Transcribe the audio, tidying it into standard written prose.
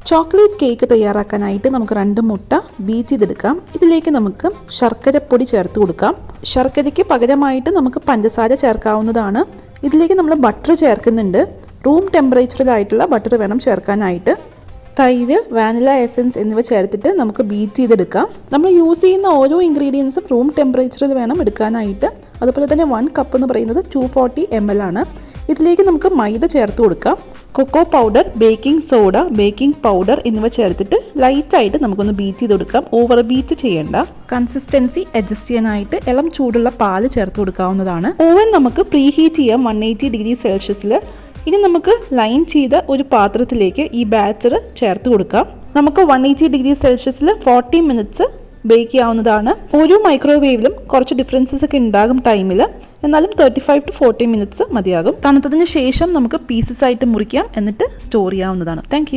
Chocolate cake തയ്യാറാക്കാനായിട്ട് നമുക്ക് 2 മുട്ട ബീറ്റ് ചെയ്തെടുക്കാം. ഇതിലേക്ക് നമുക്ക് ശർക്കരപ്പൊടി ചേർത്ത് കൊടുക്കാം. ശർക്കരയ്ക്ക് പകരമായിട്ട് നമുക്ക് പഞ്ചസാര ചേർക്കാവുന്നതാണ്. ഇതിലേക്ക് നമ്മൾ ബട്ടർ ചേർക്കുന്നുണ്ട്. റൂം ടെമ്പറേച്ചറിലായിട്ടുള്ള ബട്ടർ വേണം ചേർക്കാനായിട്ട്. തൈര്, വാനില എസൻസ് എന്നിവ ചേർത്തിട്ട് നമുക്ക് ബീറ്റ് ചെയ്തെടുക്കാം. നമ്മൾ യൂസ് ചെയ്യുന്ന ഓരോ ഇൻഗ്രീഡിയൻസും റൂം ടെമ്പറേച്ചറിൽ വേണം എടുക്കാനായിട്ട്. അതുപോലെ തന്നെ 1 കപ്പ് എന്ന് പറയുന്നത് 240 ml ആണ്. ഇതിലേക്ക് നമുക്ക് മൈദ ചേർത്ത് കൊടുക്കാം. Cocoa powder, baking soda, baking powder എന്നിവ ചേർത്തിട്ട് ലൈറ്റായിട്ട് നമുക്കൊന്ന് ബീറ്റ് ചെയ്ത് കൊടുക്കാം. ഓവർ ബീറ്റ് ചെയ്യേണ്ട. കൺസിസ്റ്റൻസി അഡ്ജസ്റ്റ് ചെയ്യാനായിട്ട് ഇളം ചൂടുള്ള പാല് ചേർത്ത് കൊടുക്കാവുന്നതാണ്. ഓവൻ നമുക്ക് പ്രീ ഹീറ്റ് ചെയ്യാം 180 ഡിഗ്രി സെൽഷ്യസിൽ. ഇനി നമുക്ക് ലൈൻ ചെയ്ത ഒരു പാത്രത്തിലേക്ക് ഈ ബാറ്റർ ചേർത്ത് കൊടുക്കാം. നമുക്ക് 180 ഡിഗ്രി സെൽഷ്യസിൽ 40 മിനിറ്റ്സ് ബേക്ക് ചെയ്യാവുന്നതാണ്. ഓരോ മൈക്രോവേവിലും കുറച്ച് ഡിഫറൻസസ് ഒക്കെ ഉണ്ടാകും ടൈമിൽ. എന്നാലും 35 to 40 മിനിറ്റ്സ് മതിയാകും. തണുത്തതിന് ശേഷം നമുക്ക് പീസസ് ആയിട്ട് മുറിക്കാം, എന്നിട്ട് സ്റ്റോർ ചെയ്യാവുന്നതാണ്. താങ്ക്